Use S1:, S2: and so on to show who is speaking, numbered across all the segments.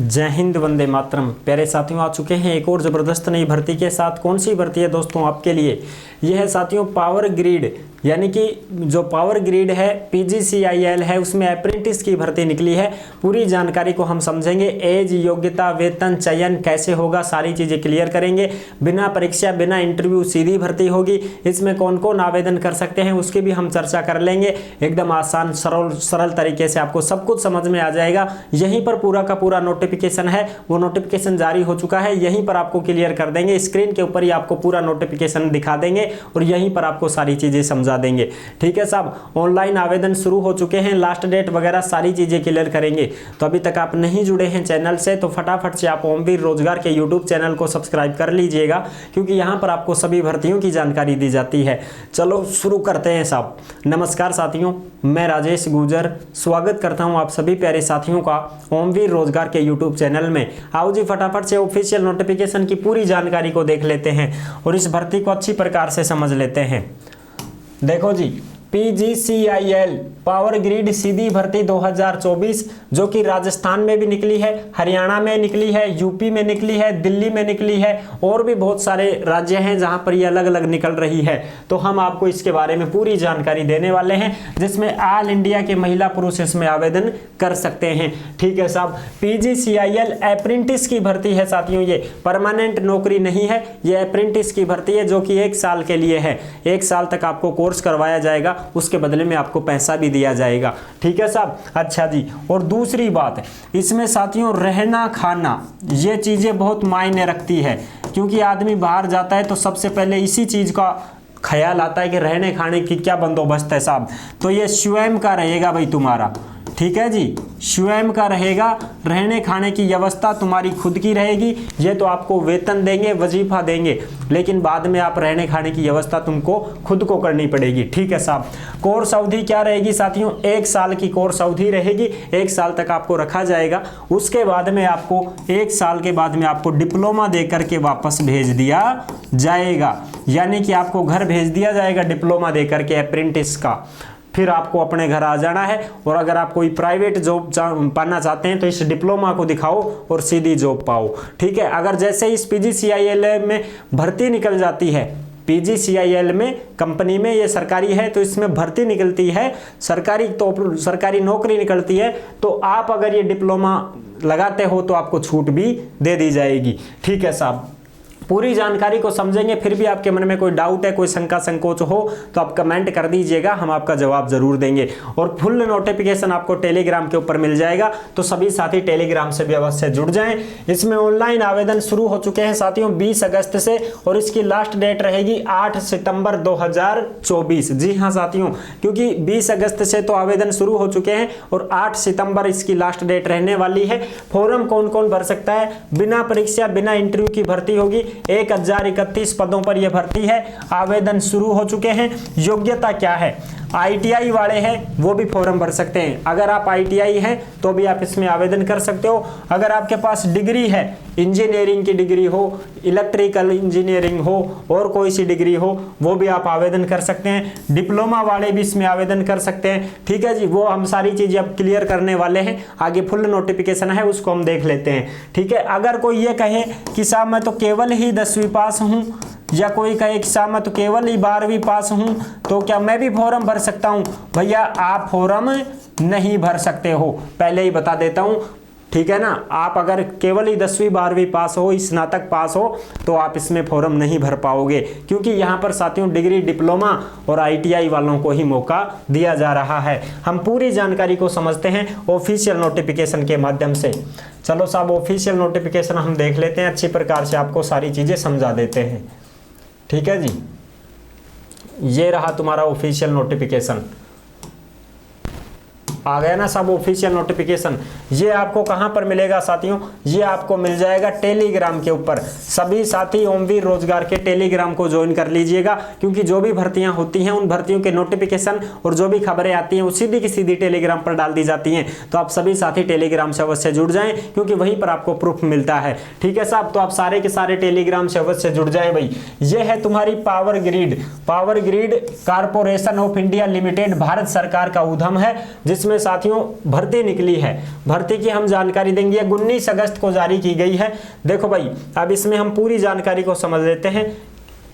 S1: जय हिंद, वंदे मातरम। प्यारे साथियों, आ चुके हैं एक और ज़बरदस्त नई भर्ती के साथ। कौन सी भर्ती है दोस्तों आपके लिए? यह है साथियों पावर ग्रिड, यानी कि जो पावर ग्रिड है PGCIL है, उसमें अप्रेंटिस की भर्ती निकली है। पूरी जानकारी को हम समझेंगे। एज, योग्यता, वेतन, चयन कैसे होगा, सारी चीज़ें क्लियर करेंगे। बिना परीक्षा, बिना इंटरव्यू सीधी भर्ती होगी। इसमें कौन कौन आवेदन कर सकते हैं उसकी भी हम चर्चा कर लेंगे। एकदम आसान सरल तरीके से आपको सब कुछ समझ में आ जाएगा। यहीं पर पूरा का पूरा नोटिफिकेशन है, वो नोटिफिकेशन जारी हो चुका है, यहीं पर आपको क्लियर कर देंगे। स्क्रीन के ऊपर ही आपको पूरा नोटिफिकेशन दिखा देंगे और यहीं पर आपको सारी चीज़ें समझा देंगे। ठीक है साहब, ऑनलाइन आवेदन शुरू हो चुके हैं, लास्ट डेट वगैरह सारी चीजें क्लियर करेंगे। तो अभी तक आप नहीं जुड़े हैं चैनल से तो फटाफट से आप ओमवीर रोजगार के यूट्यूब चैनल को सब्सक्राइब कर लीजिएगा, क्योंकि यहां पर आपको सभी भर्तियों की जानकारी दी जाती है। चलो शुरू करते हैं साहब। नमस्कार साथियों, मैं राजेश गुजर स्वागत करता हूं आप सभी प्यारे साथियों का ओमवीर रोजगार के यूट्यूब चैनल में। आओ जी फटाफट से ऑफिशियल नोटिफिकेशन की पूरी जानकारी को देख लेते हैं और इस भर्ती को अच्छी प्रकार से समझ लेते हैं। देखो जी, PGCIL पावर ग्रिड सीधी भर्ती 2024 जो कि राजस्थान में भी निकली है, हरियाणा में निकली है, यूपी में निकली है, दिल्ली में निकली है और भी बहुत सारे राज्य हैं जहां पर ये अलग अलग निकल रही है। तो हम आपको इसके बारे में पूरी जानकारी देने वाले हैं, जिसमें ऑल इंडिया के महिला पुरुष इसमें आवेदन कर सकते हैं। ठीक है साहब, PGCIL अप्रेंटिस की भर्ती है साथियों। ये परमानेंट नौकरी नहीं है, ये अप्रेंटिस की भर्ती है जो कि 1 साल के लिए है। 1 साल तक आपको कोर्स करवाया जाएगा, उसके बदले में आपको पैसा भी दिया जाएगा। ठीक है साहब। अच्छा जी, और दूसरी बात, इसमें साथियों रहना खाना ये चीजें बहुत मायने रखती है, क्योंकि आदमी बाहर जाता है तो सबसे पहले इसी चीज का ख्याल आता है कि रहने खाने की क्या बंदोबस्त है साहब। तो ये स्वयं का रहेगा भाई तुम्हारा। ठीक है जी, स्वयं का रहेगा। रहने खाने की व्यवस्था तुम्हारी खुद की रहेगी। ये तो आपको वेतन देंगे, वजीफा देंगे, लेकिन बाद में आप रहने खाने की व्यवस्था तुमको खुद को करनी पड़ेगी। ठीक है साहब। कोर्स अवधि क्या रहेगी साथियों? 1 साल की कोर्स अवधि रहेगी। 1 साल तक आपको रखा जाएगा। उसके बाद में आपको 1 साल के बाद में आपको डिप्लोमा दे करके वापस भेज दिया जाएगा, यानी कि आपको घर भेज दिया जाएगा डिप्लोमा दे करके अप्रेंटिस का। फिर आपको अपने घर आ जाना है, और अगर आप कोई प्राइवेट जॉब पाना चाहते हैं तो इस डिप्लोमा को दिखाओ और सीधी जॉब पाओ। ठीक है। अगर जैसे इस PGCIL में भर्ती निकल जाती है, PGCIL में कंपनी में ये सरकारी है तो इसमें भर्ती निकलती है, सरकारी नौकरी निकलती है, तो आप अगर ये डिप्लोमा लगाते हो तो आपको छूट भी दे दी जाएगी। ठीक है साहब। पूरी जानकारी को समझेंगे। फिर भी आपके मन में कोई डाउट है, कोई शंका संकोच हो तो आप कमेंट कर दीजिएगा, हम आपका जवाब जरूर देंगे। और फुल नोटिफिकेशन आपको टेलीग्राम के ऊपर मिल जाएगा, तो सभी साथी टेलीग्राम से भी अवश्य जुड़ जाएं। इसमें ऑनलाइन आवेदन शुरू हो चुके हैं साथियों 20 अगस्त से, और इसकी लास्ट डेट रहेगी 8 सितंबर 2024। जी हाँ साथियों, क्योंकि 20 अगस्त से तो आवेदन शुरू हो चुके हैं और 8 सितंबर इसकी लास्ट डेट रहने वाली है। फॉर्म कौन कौन भर सकता है? बिना परीक्षा, बिना इंटरव्यू की भर्ती होगी। 1031 पदों पर यह भर्ती है। आवेदन शुरू हो चुके हैं। योग्यता क्या है? ITI वाले हैं वो भी फॉर्म भर सकते हैं। अगर आप ITI हैं तो भी आप इसमें आवेदन कर सकते हो। अगर आपके पास डिग्री है, इंजीनियरिंग की डिग्री हो, इलेक्ट्रिकल इंजीनियरिंग हो और कोई सी डिग्री हो, वो भी आप आवेदन कर सकते हैं। डिप्लोमा वाले भी इसमें आवेदन कर सकते हैं। ठीक है जी, वो हम सारी चीजें अब क्लियर करने वाले हैं। आगे फुल नोटिफिकेशन है, उसको हम देख लेते हैं। ठीक है। अगर कोई ये कहे कि साहब मैं तो केवल ही 10वीं पास हूं, या कोई कहे कि साहब मैं तो केवल ही 12वीं पास हूं, तो क्या मैं भी फॉर्म भर सकता हूं? भैया आप फॉर्म नहीं भर सकते हो, पहले ही बता देता हूं। ठीक है ना। आप अगर केवल ही 10वीं 12वीं पास हो, स्नातक पास हो, तो आप इसमें फॉर्म नहीं भर पाओगे, क्योंकि यहाँ पर साथियों डिग्री, डिप्लोमा और ITI वालों को ही मौका दिया जा रहा है। हम पूरी जानकारी को समझते हैं ऑफिशियल नोटिफिकेशन के माध्यम से। चलो साहब, ऑफिशियल नोटिफिकेशन हम देख लेते हैं, अच्छी प्रकार से आपको सारी चीजें समझा देते हैं। ठीक है जी, ये रहा तुम्हारा ऑफिशियल नोटिफिकेशन। आ गया ना सब ऑफिशियल नोटिफिकेशन। ये आपको कहां पर मिलेगा साथियों? ये आपको मिल जाएगा टेलीग्राम के ऊपर। सभी साथी ओमवीर रोजगार के टेलीग्राम को ज्वाइन कर लीजिएगा, क्योंकि जो भी भर्तियां होती हैं उन भर्तियों के नोटिफिकेशन और जो भी खबरें आती हैं वो सीधी की सीधी टेलीग्राम पर डाल दी जाती हैं। तो आप सभी साथी टेलीग्राम से अवश्य जुड़ जाएं, क्योंकि वहीं पर आपको प्रूफ मिलता है। ठीक है साहब। तो आप सारे के सारे टेलीग्राम से अवश्य जुड़ जाए भाई। ये है तुम्हारी power grid corporation of India limited, Bharat सरकार का उद्यम है, जिसमें जिसमें साथियों भर्ती निकली है, भर्ती की हम जानकारी देंगे। ये 19 अगस्त को जारी की गई है। देखो भाई, अब इसमें हम पूरी जानकारी को समझ लेते हैं।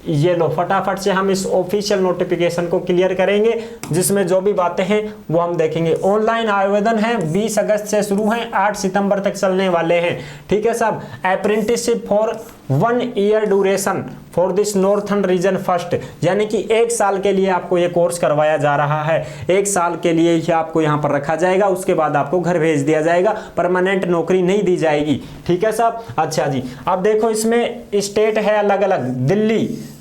S1: ये लो, फटाफट से हम इस ऑफिशियल नोटिफिकेशन को क्लियर करेंगे, जिसमें जो भी बातें हैं वो हम देखेंगे। ऑनलाइन आवेदन है, 20 अगस्त से शुरू हैं, 8 सितंबर तक चलने वाले हैं। ठीक है साहब। Apprenticeship for 1 year duration for this northern region first, यानी कि 1 साल के लिए आपको ये कोर्स करवाया जा रहा है। 1 साल के लिए ही आपको यहाँ पर रखा जाएगा, उसके बाद आपको घर भेज दिया जाएगा, परमानेंट नौकरी नहीं दी जाएगी। ठीक है साहब। अच्छा जी, अब देखो इसमें स्टेट है अलग अलग,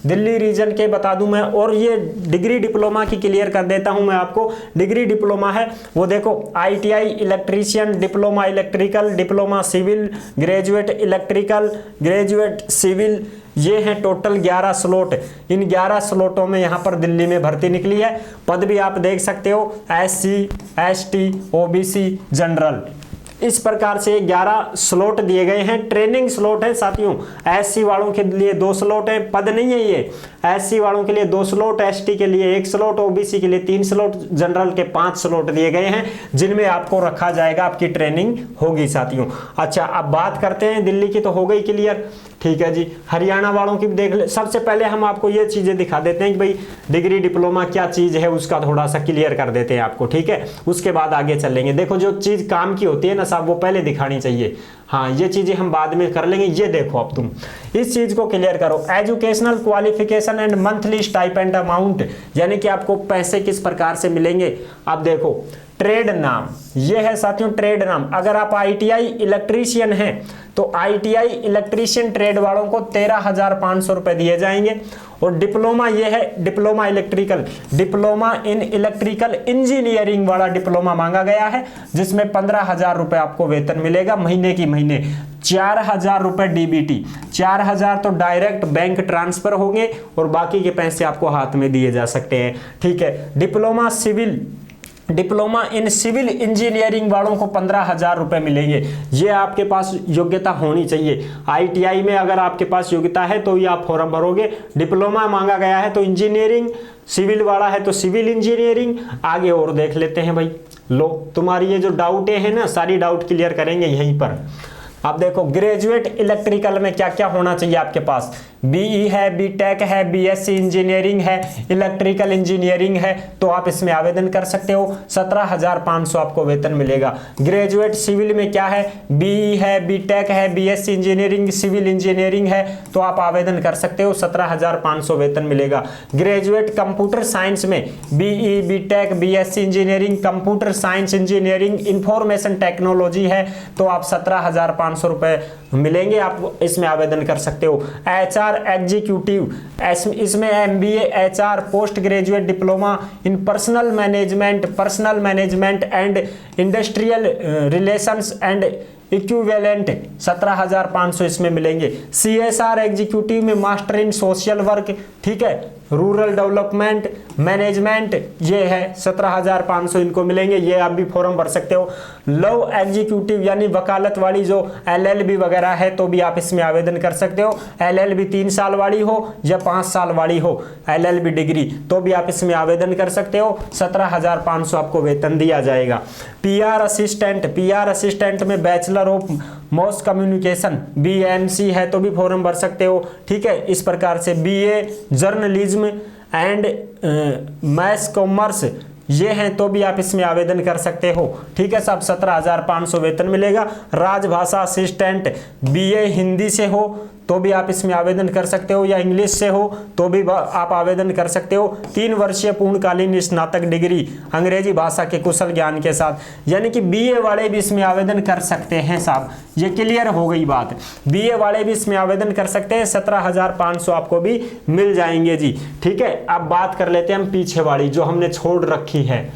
S1: दिल्ली रीजन के बता दूं मैं, और ये डिग्री डिप्लोमा की क्लियर कर देता हूं मैं आपको। डिग्री डिप्लोमा है वो देखो, ITI electrician, diploma electrical, diploma civil, graduate electrical, graduate civil, ये हैं टोटल 11 स्लॉट। इन 11 स्लॉटों में यहाँ पर दिल्ली में भर्ती निकली है। पद भी आप देख सकते हो, SC, ST, OBC, जनरल, इस प्रकार से 11 स्लॉट दिए गए हैं। ट्रेनिंग स्लॉट है साथियों। SC वालों के लिए 2 स्लॉट है, पद नहीं है ये। SC वालों के लिए 2 स्लॉट, ST के लिए 1 स्लॉट, OBC के लिए 3 स्लॉट, जनरल के 5 स्लॉट दिए गए हैं, जिनमें आपको रखा जाएगा, आपकी ट्रेनिंग होगी साथियों। अच्छा, अब बात करते हैं दिल्ली की, तो हो गई क्लियर। ठीक है जी। हरियाणा वालों की भी देख ले। सबसे पहले हम आपको ये चीजें दिखा देते हैं कि भाई डिग्री डिप्लोमा क्या चीज है, उसका थोड़ा सा क्लियर कर देते हैं आपको। ठीक है, उसके बाद आगे चलेंगे। देखो, जो चीज काम की होती है ना साहब, वो पहले दिखानी चाहिए। हाँ, ये चीजें हम बाद में कर लेंगे। ये देखो, अब तुम इस चीज को क्लियर करो। Educational qualification and monthly stipend amount, यानी कि आपको पैसे किस प्रकार से मिलेंगे। अब देखो, ट्रेड नाम, ये है साथियों ट्रेड नाम। अगर आप ITI इलेक्ट्रीशियन हैं तो ITI इलेक्ट्रीशियन ट्रेड वालों को 13,500 रुपए दिए जाएंगे। और डिप्लोमा ये है, diploma electrical, diploma in electrical engineering वाला डिप्लोमा मांगा गया है, जिसमें 15,000 रुपए आपको वेतन मिलेगा महीने की महीने। 4,000 रुपए DBT, 4,000 तो डायरेक्ट बैंक ट्रांसफर होंगे, और बाकी के पैसे आपको हाथ में दिए जा सकते हैं। ठीक है। Diploma civil, diploma in civil engineering वालों को 15,000 रुपए मिलेंगे। ये आपके पास योग्यता होनी चाहिए। ITI में अगर आपके पास योग्यता है तो ये आप फॉर्म भरोगे। डिप्लोमा मांगा गया है तो इंजीनियरिंग, सिविल वाला है तो सिविल इंजीनियरिंग। आगे और देख लेते हैं भाई। लो, तुम्हारी ये जो डाउटें हैं ना, सारी डाउट क्लियर करेंगे यहीं पर। अब देखो, ग्रेजुएट इलेक्ट्रिकल में क्या क्या होना चाहिए आपके पास। BE है, BTech है, BSc इंजीनियरिंग है, इलेक्ट्रिकल इंजीनियरिंग है, तो आप इसमें आवेदन कर सकते हो। 17,500 आपको वेतन मिलेगा। ग्रेजुएट सिविल में क्या है, BE है, BTech है, BSc इंजीनियरिंग, सिविल इंजीनियरिंग है, तो आप आवेदन कर सकते हो। 17,500 वेतन मिलेगा। ग्रेजुएट कंप्यूटर साइंस में BE, BTech, BSc engineering, computer science engineering, information technology है, तो आप 17,500 रुपए मिलेंगे, आप इसमें आवेदन कर सकते हो। HR एग्जीक्यूटिव, इसमें MBA HR, post graduate diploma in personal management and industrial relations and equivalent, 17,500 इसमें मिलेंगे। CSR एग्जीक्यूटिव में मास्टर इन सोशल वर्क, ठीक है, रूरल डेवलपमेंट मैनेजमेंट, ये है 17,500 इनको मिलेंगे। ये आप भी फॉर्म भर सकते हो। लॉ एग्जीक्यूटिव यानी वकालत वाली जो LLB वगैरह है, तो भी आप इसमें आवेदन कर सकते हो। LLB 3 साल वाली हो या 5 साल वाली हो LLB डिग्री, तो भी आप इसमें आवेदन कर सकते हो। 17,500 आपको वेतन दिया जाएगा। PR असिस्टेंट में bachelor of mass communication BMC है, तो भी फॉर्म भर सकते हो। ठीक है, इस प्रकार से BA journalism and math commerce ये हैं, तो भी आप इसमें आवेदन कर सकते हो। ठीक है साहब, 17,500 वेतन मिलेगा। राजभाषा असिस्टेंट BA हिंदी से हो तो भी आप इसमें आवेदन कर सकते हो, या इंग्लिश से हो तो भी आप आवेदन कर सकते हो। 3 वर्षीय पूर्णकालीन स्नातक डिग्री अंग्रेजी भाषा के कुशल ज्ञान के साथ, यानी कि BA वाले भी इसमें आवेदन कर सकते हैं साहब। ये क्लियर हो गई बात। BA वाले भी इसमें आवेदन कर सकते हैं। 17,500 आपको भी मिल जाएंगे जी। ठीक है, अब बात कर लेते हैं हम पीछे वाली जो हमने छोड़ रखी है,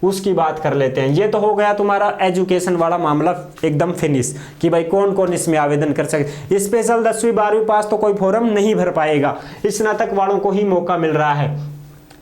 S1: उसकी बात कर लेते हैं। ये तो हो गया तुम्हारा एजुकेशन वाला मामला एकदम फिनिश, कि भाई कौन कौन इसमें आवेदन कर सकते। स्पेशल 10वीं 12वीं पास तो कोई फॉर्म नहीं भर पाएगा, स्नातक वालों को ही मौका मिल रहा है।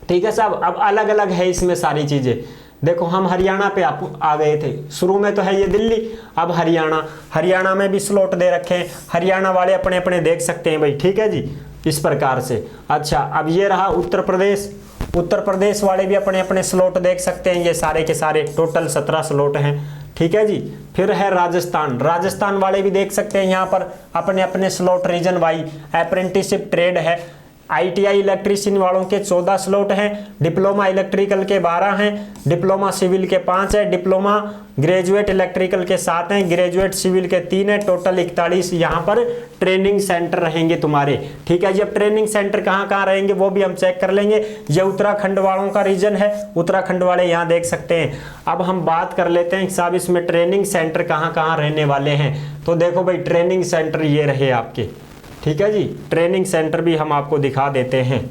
S1: ठीक है साहब, अब अलग अलग है इसमें सारी चीजें। देखो, हम हरियाणा पे आ गए थे, शुरू में तो है ये दिल्ली, अब हरियाणा में भी स्लॉट दे रखे हैं। हरियाणा वाले अपने अपने देख सकते हैं भाई। ठीक है जी, इस प्रकार से। अच्छा, अब ये रहा उत्तर प्रदेश। उत्तर प्रदेश वाले भी अपने अपने स्लॉट देख सकते हैं, ये सारे के सारे टोटल 17 स्लॉट हैं, ठीक है जी। फिर है राजस्थान। राजस्थान वाले भी देख सकते हैं यहाँ पर अपने अपने slot region wise. Apprenticeship trade है, आईटीआई इलेक्ट्रीशियन वालों के 14 स्लॉट हैं, डिप्लोमा इलेक्ट्रिकल के 12 हैं, डिप्लोमा सिविल के 5 है, डिप्लोमा ग्रेजुएट इलेक्ट्रिकल के 7 हैं, ग्रेजुएट सिविल के 3 है, टोटल 41 यहाँ पर ट्रेनिंग सेंटर रहेंगे तुम्हारे, ठीक है। जब ट्रेनिंग सेंटर कहाँ कहाँ रहेंगे वो भी हम चेक कर लेंगे। ये उत्तराखंड वालों का रीजन है, उत्तराखंड वाले यहाँ देख सकते हैं। अब हम बात कर लेते हैं साहब इसमें ट्रेनिंग सेंटर कहाँ कहाँ रहने वाले हैं। तो देखो भाई, ट्रेनिंग सेंटर ये रहे आपके, ठीक है जी। ट्रेनिंग सेंटर भी हम आपको दिखा देते हैं।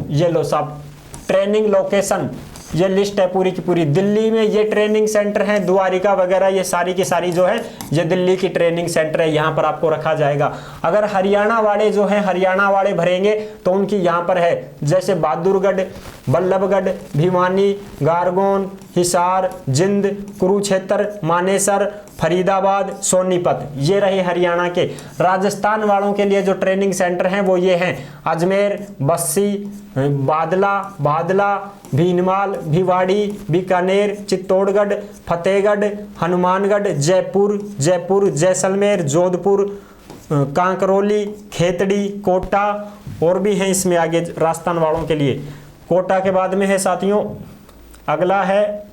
S1: ये लो साहब ट्रेनिंग लोकेशन, ये लिस्ट है पूरी की पूरी। दिल्ली में ये ट्रेनिंग सेंटर है, द्वारिका वगैरह ये सारी की सारी जो है ये दिल्ली की ट्रेनिंग सेंटर है, यहाँ पर आपको रखा जाएगा। अगर हरियाणा वाले जो हैं हरियाणा वाले भरेंगे तो उनकी यहाँ पर है, जैसे बहादुरगढ़, बल्लभगढ़, भिवानी, गारगोन, हिसार, जिंद, कुरुक्षेत्र, मानेसर, फरीदाबाद, सोनीपत, ये रहे हरियाणा के। राजस्थान वालों के लिए जो ट्रेनिंग सेंटर हैं वो ये हैं अजमेर, बस्सी, बादला, भीनमाल, भिवाड़ी, बीकानेर, चित्तौड़गढ़, फतेहगढ़, हनुमानगढ़, जयपुर, जैसलमेर, जोधपुर, कांकरोली, खेतड़ी, कोटा और भी हैं इसमें आगे राजस्थान वालों के लिए। कोटा के बाद में है साथियों, अगला है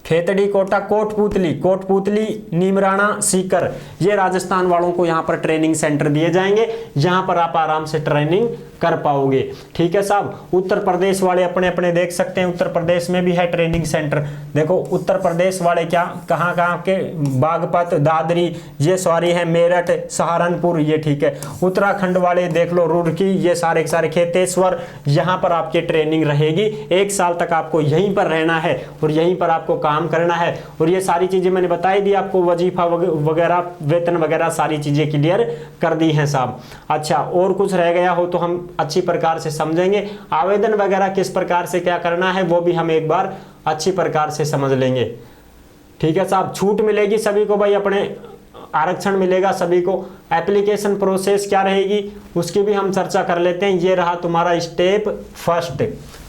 S1: खेतड़ी, कोटा, कोटपुतली, नीमराणा, सीकर, ये राजस्थान वालों को यहाँ पर ट्रेनिंग सेंटर दिए जाएंगे, यहाँ पर आप आराम से ट्रेनिंग कर पाओगे, ठीक है साहब। उत्तर प्रदेश वाले अपने अपने देख सकते हैं, उत्तर प्रदेश में भी है ट्रेनिंग सेंटर। देखो उत्तर प्रदेश वाले क्या कहाँ कहाँ के, बागपत, दादरी, ये सॉरी है मेरठ, सहारनपुर, ये ठीक है। उत्तराखंड वाले देख लो रुड़की, ये सारे के सारे, खेतेश्वर, यहाँ पर आपकी ट्रेनिंग रहेगी। 1 साल तक आपको यहीं पर रहना है और यहीं पर आपको काम करना है। और ये सारी चीजें मैंने बताई दी आपको, वजीफा वगैरह, वेतन वगैरह सारी चीजें क्लियर कर दी हैं साहब। अच्छा, और कुछ रह गया हो तो हम अच्छी प्रकार से समझेंगे। आवेदन वगैरह किस प्रकार से क्या करना है वो भी हम एक बार अच्छी प्रकार से समझ लेंगे, ठीक है साहब। छूट मिलेगी सभी को भाई, अपने आरक्षण मिलेगा सभी को। एप्लीकेशन प्रोसेस क्या रहेगी उसकी भी हम चर्चा कर लेते हैं। ये रहा तुम्हारा स्टेप फर्स्ट।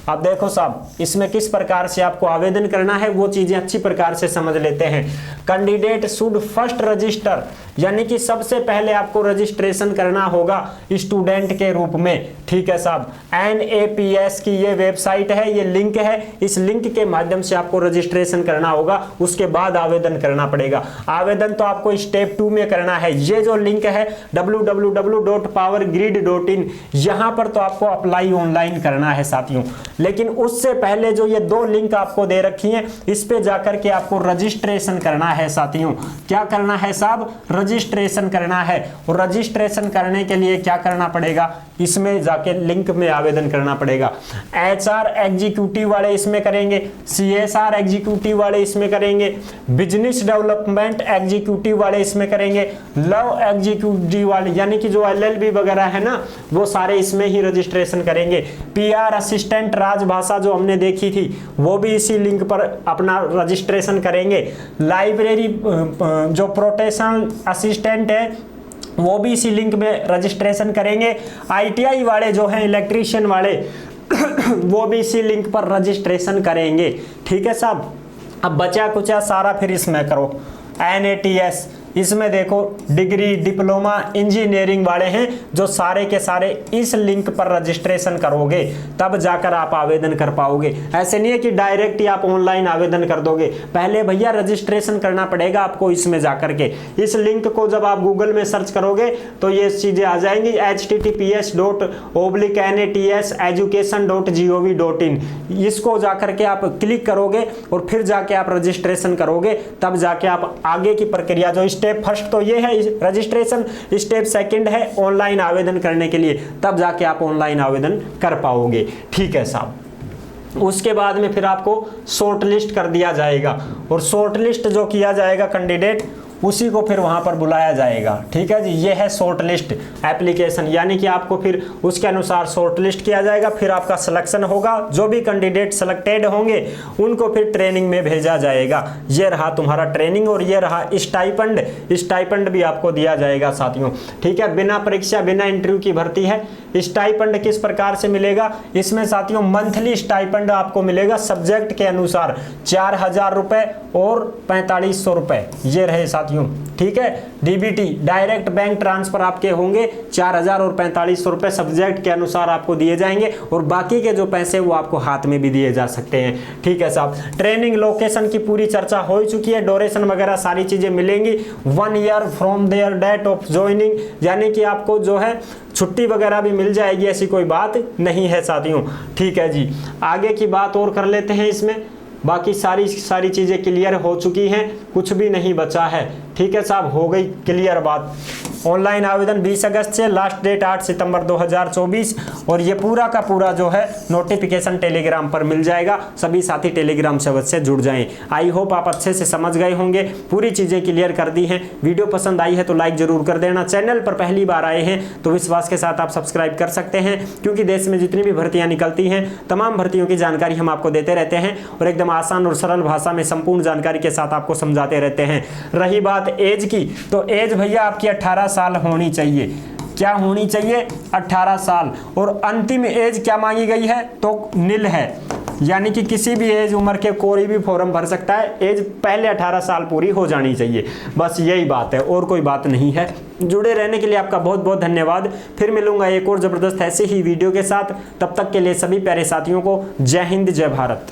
S1: अब देखो साहब इसमें किस प्रकार से आपको आवेदन करना है वो चीजें अच्छी प्रकार से समझ लेते हैं। कैंडिडेट शुड फर्स्ट रजिस्टर, यानी कि सबसे पहले आपको रजिस्ट्रेशन करना होगा स्टूडेंट के रूप में, ठीक है साहब। NAPS की ये वेबसाइट है, ये लिंक है, इस लिंक के माध्यम से आपको रजिस्ट्रेशन करना होगा, उसके बाद आवेदन करना पड़ेगा। आवेदन तो आपको स्टेप 2 में करना है। ये जो लिंक है www.powergrid.in, यहाँ पर तो आपको अप्लाई ऑनलाइन करना है साथियों। लेकिन उससे पहले जो ये 2 लिंक आपको दे रखी हैं, इस पे जाकर के आपको रजिस्ट्रेशन करना है साथियों। क्या करना है साहब? रजिस्ट्रेशन करना है। और रजिस्ट्रेशन करने के लिए क्या करना पड़ेगा? इसमें जाके लिंक में आवेदन करना पड़ेगा। HR एग्जीक्यूटिव वाले इसमें करेंगे, CSR एग्जीक्यूटिव वाले इसमें करेंगे, बिजनेस डेवलपमेंट एग्जीक्यूटिव वाले इसमें करेंगे, लॉ एग्जीक्यूटिव वाले यानी कि जो LLB वगैरह है ना, वो सारे इसमें ही रजिस्ट्रेशन करेंगे। PR असिस्टेंट राजभाषा जो हमने देखी थी वो भी इसी लिंक पर अपना रजिस्ट्रेशन करेंगे। लाइब्रेरी जो प्रोटेक्शन असिस्टेंट है वो भी इसी लिंक में रजिस्ट्रेशन करेंगे। ITI वाले जो हैं इलेक्ट्रीशियन वाले वो भी इसी लिंक पर रजिस्ट्रेशन करेंगे, ठीक है साहब। अब बचा कुचा सारा फिर इसमें करो। NATS इसमें देखो डिग्री, डिप्लोमा, इंजीनियरिंग वाले हैं जो सारे के सारे इस लिंक पर रजिस्ट्रेशन करोगे तब जाकर आप आवेदन कर पाओगे। ऐसे नहीं है कि डायरेक्ट ही आप ऑनलाइन आवेदन कर दोगे, पहले भैया रजिस्ट्रेशन करना पड़ेगा आपको इसमें जाकर के। इस लिंक को जब आप गूगल में सर्च करोगे तो ये चीजें आ जाएंगी, https://education.gov.in। इसको जाकर के आप क्लिक करोगे और फिर जाके आप रजिस्ट्रेशन करोगे, तब जाके आप आगे की प्रक्रिया जो स्टेप फर्स्ट तो ये है रजिस्ट्रेशन, स्टेप सेकंड है ऑनलाइन आवेदन करने के लिए, तब जाके आप ऑनलाइन आवेदन कर पाओगे, ठीक है साहब। उसके बाद में फिर आपको शॉर्ट लिस्ट कर दिया जाएगा और शॉर्ट लिस्ट जो किया जाएगा कैंडिडेट उसी को फिर वहां पर बुलाया जाएगा। ठीक है जी, ये है शॉर्ट लिस्ट एप्लीकेशन, यानी कि आपको फिर उसके अनुसार शॉर्ट लिस्ट किया जाएगा, फिर आपका सिलेक्शन होगा, जो भी कैंडिडेट सेलेक्टेड होंगे उनको फिर ट्रेनिंग में भेजा जाएगा। ये रहा तुम्हारा ट्रेनिंग और ये रहा स्टाइपेंड, स्टाइपेंड भी आपको दिया जाएगा साथियों। ठीक है, बिना परीक्षा बिना इंटरव्यू की भर्ती है। स्टाइपेंड किस प्रकार से मिलेगा, इसमें साथियों मंथली स्टाइपेंड आपको मिलेगा सब्जेक्ट के अनुसार 4000 रुपए और 4500 रुपए, ये रहे साथियों। ठीक है, डीबीटी डायरेक्ट बैंक ट्रांसफर आपके होंगे 4000 और 4500 रुपए सब्जेक्ट के अनुसार आपको दिए जाएंगे, और बाकी के जो पैसे वो आपको हाथ में भी दिए जा सकते हैं। ठीक है साहब, ट्रेनिंग लोकेशन की पूरी चर्चा हो चुकी है, ड्यूरेशन वगैरह सारी चीजें मिलेंगी। 1 year from their date of joining, यानी कि आपको जो है छुट्टी वगैरह भी मिल जाएगी, ऐसी कोई बात नहीं है साथियों। ठीक है जी, आगे की बात और कर लेते हैं इसमें। बाकी सारी चीजें क्लियर हो चुकी हैं, कुछ भी नहीं बचा है। ठीक है साहब, हो गई क्लियर बात। ऑनलाइन आवेदन 20 अगस्त से, लास्ट डेट 8 सितंबर 2024, और ये पूरा का पूरा जो है नोटिफिकेशन टेलीग्राम पर मिल जाएगा। सभी साथी टेलीग्राम से अवश्य जुड़ जाएं। आई होप आप अच्छे से समझ गए होंगे, पूरी चीज़ें क्लियर कर दी हैं। वीडियो पसंद आई है तो लाइक जरूर कर देना। चैनल पर पहली बार आए हैं तो विश्वास के साथ आप सब्सक्राइब कर सकते हैं, क्योंकि देश में जितनी भी भर्तियाँ निकलती हैं तमाम भर्तियों की जानकारी हम आपको देते रहते हैं, और एकदम आसान और सरल भाषा में संपूर्ण जानकारी के साथ आपको समझाते रहते हैं। रही बात एज की, तो एज भैया आपकी 18 साल होनी चाहिए। क्या होनी चाहिए? 18 साल। और अंतिम एज क्या मांगी गई है? तो नील है, यानी कि किसी भी एज उम्र के कोई भी फॉर्म भर सकता है, एज पहले 18 साल पूरी हो जानी चाहिए। बस यही बात है, और कोई बात नहीं है। जुड़े रहने के लिए आपका बहुत बहुत धन्यवाद। फिर मिलूंगा एक और जबरदस्त ऐसे ही वीडियो के साथ। तब तक के लिए सभी प्यारे साथियों को जय हिंद, जय भारत।